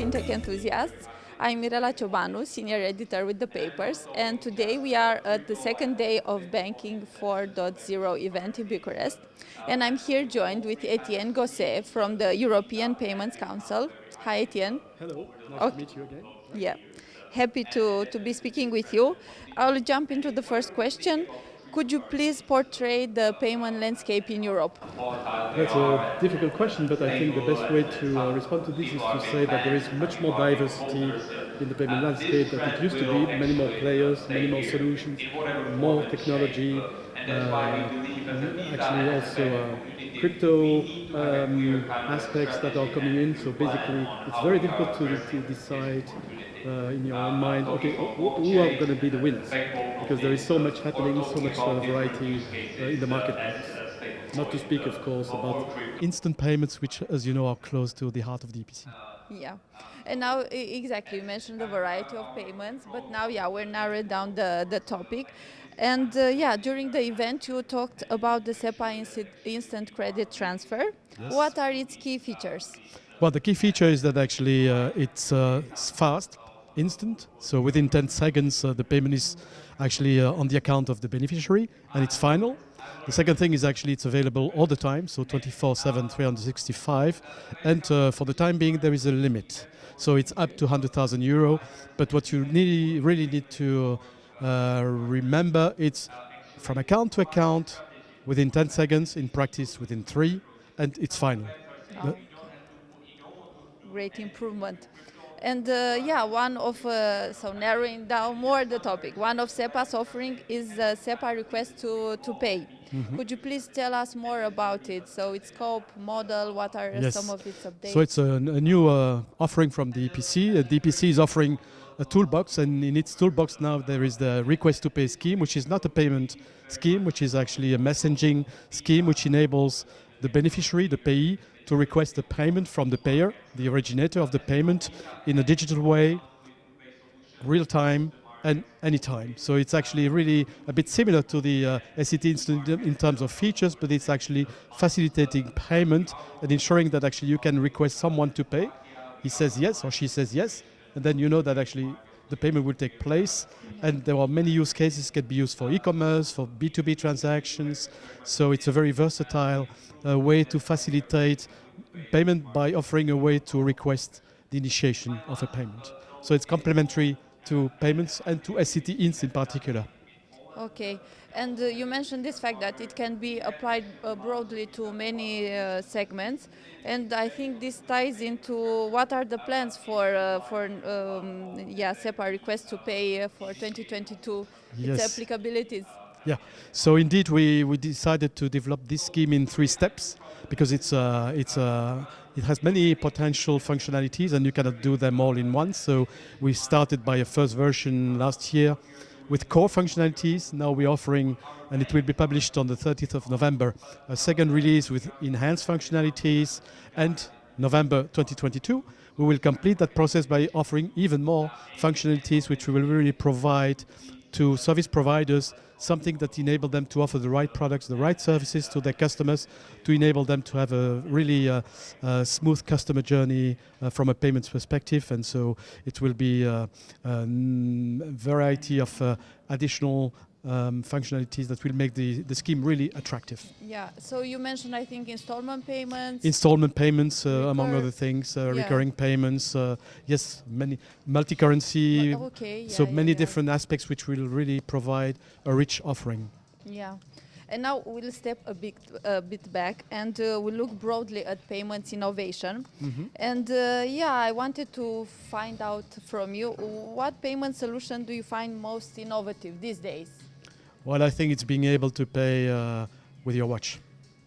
fintech enthusiasts. I'm Mirela Ciobanu, senior editor with The Papers, and today we are at the second day of Banking 4.0 event in Bucharest. And I'm here joined with Etienne Goosse from the European Payments Council. Hi, Etienne. Hello, nice to meet you again. Yeah, happy to be speaking with you. I'll jump into the first question. Could you please portray the payment landscape in Europe? That's a difficult question, but I think the best way to respond to this is to say that there is much more diversity in the payment landscape than it used to be. Many more players, many more solutions, more technology, actually also crypto aspects that are coming in. So basically, it's very difficult to decide in your own mind, okay, who are going to be the winners? Because there is so much happening, so much variety in the marketplace. Not to speak, of course, about instant payments, which, as you know, are close to the heart of the EPC. Yeah, and now exactly, you mentioned the variety of payments, but now, yeah, we're narrowing down the topic. And yeah, during the event, you talked about the SEPA instant credit transfer. Yes. What are its key features? Well, the key feature is that actually it's fast, instant. So within 10 seconds, the payment is actually on the account of the beneficiary, and it's final. The second thing is actually it's available all the time, so 24/7, 365. And for the time being, there is a limit. So it's up to €100,000. But what you really need to remember, it's from account to account within 10 seconds, in practice within 3, and it's final. Oh, great improvement. And yeah, one of, so narrowing down more the topic, one of SEPA's offering is SEPA request to pay. Mm-hmm. Could you please tell us more about it? So its scope, model, what are some of its updates? So it's a new offering from the EPC. The EPC is offering a toolbox, and in its toolbox now there is the request to pay scheme, which is not a payment scheme, which is actually a messaging scheme, which enables the beneficiary, the payee, to request a payment from the payer, the originator of the payment, in a digital way, real time and anytime. So it's actually really a bit similar to the SET Instant in terms of features, but it's actually facilitating payment and ensuring that actually you can request someone to pay. He says yes or she says yes, and then you know that actually the payment will take place. And there are many use cases. It can be used for e-commerce, for B2B transactions. So it's a very versatile way to facilitate payment by offering a way to request the initiation of a payment. So it's complementary to payments and to SCT INS in particular. Okay, and you mentioned this fact that it can be applied broadly to many segments, and I think this ties into what are the plans for SEPA request to pay for 2022, yes. Its applicabilities. Yeah, so indeed we decided to develop this scheme in 3 steps because it has many potential functionalities and you cannot do them all in one. So we started by a first version last year with core functionalities. Now we're offering, and it will be published on the 30th of November, a second release with enhanced functionalities, and November 2022 we will complete that process by offering even more functionalities which we will really provide to service providers, something that enable them to offer the right products, the right services to their customers, to enable them to have a really smooth customer journey from a payments perspective. And so it will be a variety of additional functionalities that will make the scheme really attractive. Yeah, so you mentioned, I think, installment payments. Installment payments, among other things, recurring payments, yes, many multi-currency, many different aspects which will really provide a rich offering. Yeah, and now we'll step a bit back and we'll look broadly at payments innovation. Mm-hmm. And I wanted to find out from you, what payment solution do you find most innovative these days? Well, I think it's being able to pay with your watch.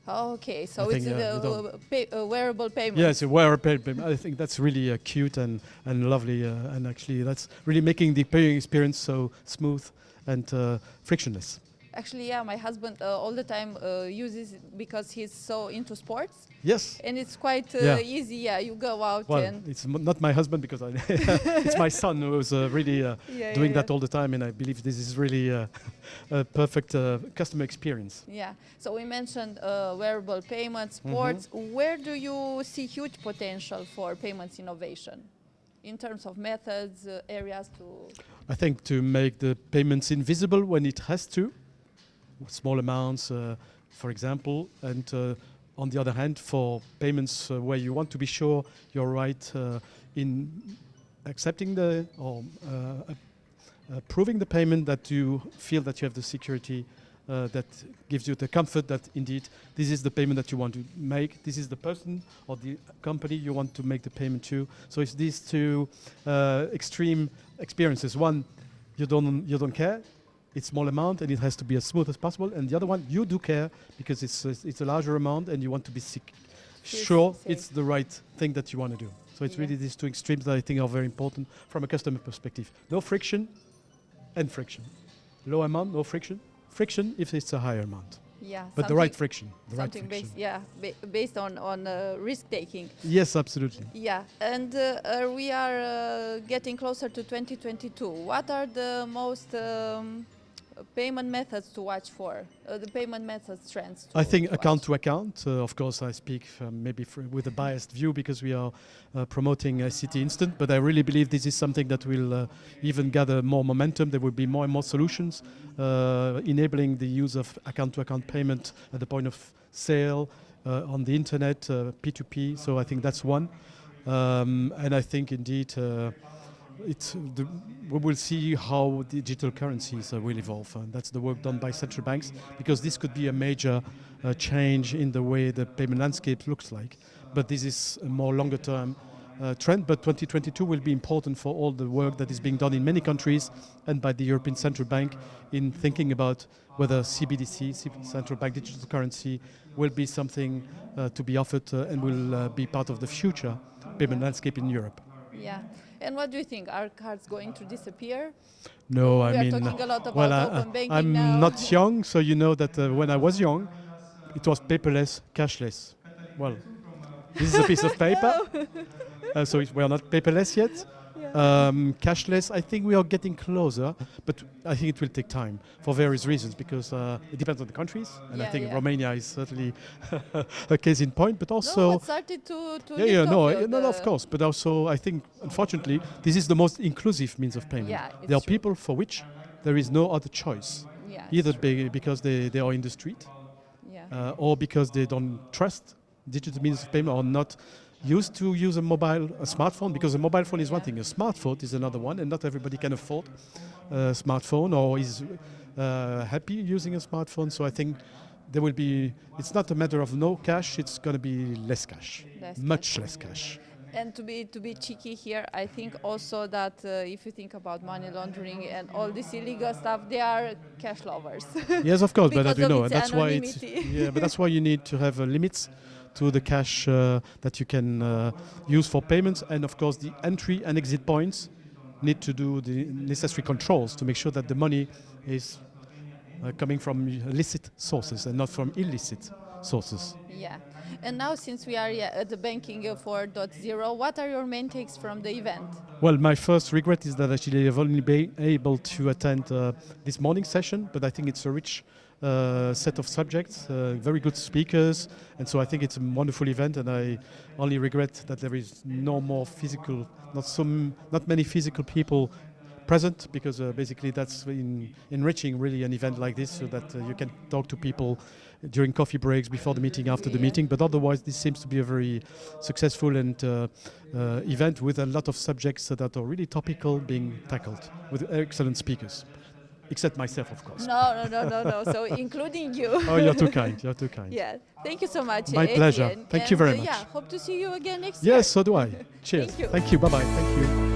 Okay, so it's a wearable payment. Yes, a wearable payment. I think that's really cute and lovely, and actually that's really making the paying experience so smooth and frictionless. Actually, yeah, my husband all the time uses it because he's so into sports. Yes. And it's quite easy, you go out and... It's not my husband because it's my son who's really doing that all the time, and I believe this is really a perfect customer experience. Yeah, so we mentioned wearable payments, sports. Mm-hmm. Where do you see huge potential for payments innovation? in terms of methods, areas to... I think to make the payments invisible when it has to, small amounts, for example, and on the other hand, for payments where you want to be sure you're right in accepting the or approving the payment, that you feel that you have the security that gives you the comfort that indeed this is the payment that you want to make, this is the person or the company you want to make the payment to. So it's these two extreme experiences. One, you don't care, it's small amount and it has to be as smooth as possible, and the other one, you do care because it's a larger amount and you want to be sure it's the right thing that you want to do. So it's really these two extremes that I think are very important from a customer perspective. No friction and friction. Low amount, no friction. Friction if it's a higher amount. Yeah, but the right friction. Based on risk taking. Yes, absolutely. Yeah, and we are getting closer to 2022. What are the most payment methods to watch for? The payment methods trends. I think account to account. Of course, I speak maybe with a biased view because we are promoting ICT Instant, but I really believe this is something that will even gather more momentum. There will be more and more solutions enabling the use of account to account payment at the point of sale on the internet, P2P. So I think that's one. And I think indeed we will see how digital currencies will evolve, and that's the work done by central banks, because this could be a major change in the way the payment landscape looks like. But this is a more longer term trend, but 2022 will be important for all the work that is being done in many countries and by the European Central Bank in thinking about whether CBDC, central bank digital currency, will be something to be offered and will be part of the future payment landscape in Europe. Yeah. And what do you think? Are cards going to disappear? No, we are talking a lot about open banking I'm now. not young, so you know that when I was young, it was paperless, cashless. Well, this is a piece of paper, so we are not paperless yet. Cashless, I think we are getting closer, but I think it will take time for various reasons, because it depends on the countries, and I think Romania is certainly a case in point, but also... it started to of course, but also I think, unfortunately, this is the most inclusive means of payment. There are people for which there is no other choice, either because they are in the street, or because they don't trust digital means of payment or not used to use a smartphone, because a mobile phone is one thing, a smartphone is another one, and not everybody can afford a smartphone or is happy using a smartphone. So I think there will be, it's not a matter of no cash, it's going to be less cash, much less cash. And to be cheeky here, I think also that if you think about money laundering and all this illegal stuff, they are cash lovers. Yes, of course, but as we know, that's why but that's why you need to have limits to the cash that you can use for payments, and of course the entry and exit points need to do the necessary controls to make sure that the money is coming from licit sources and not from illicit sources. Yeah. And now, since we are at the Banking 4.0, what are your main takes from the event? Well, my first regret is that actually I've only been able to attend this morning session, but I think it's a rich set of subjects, very good speakers, and so I think it's a wonderful event, and I only regret that there is no more physical, not many physical people present, because basically that's enriching really an event like this, so that you can talk to people during coffee breaks, before the meeting, after the meeting. But otherwise this seems to be a very successful and event with a lot of subjects that are really topical being tackled with excellent speakers. Except myself, of course. No. So including you. Oh, you're too kind. You're too kind. Yeah. Thank you so much. My pleasure. Thank you very much. Yeah. Hope to see you again next year. Yes, so do I. Cheers. Thank you. Thank you. Bye-bye. Thank you.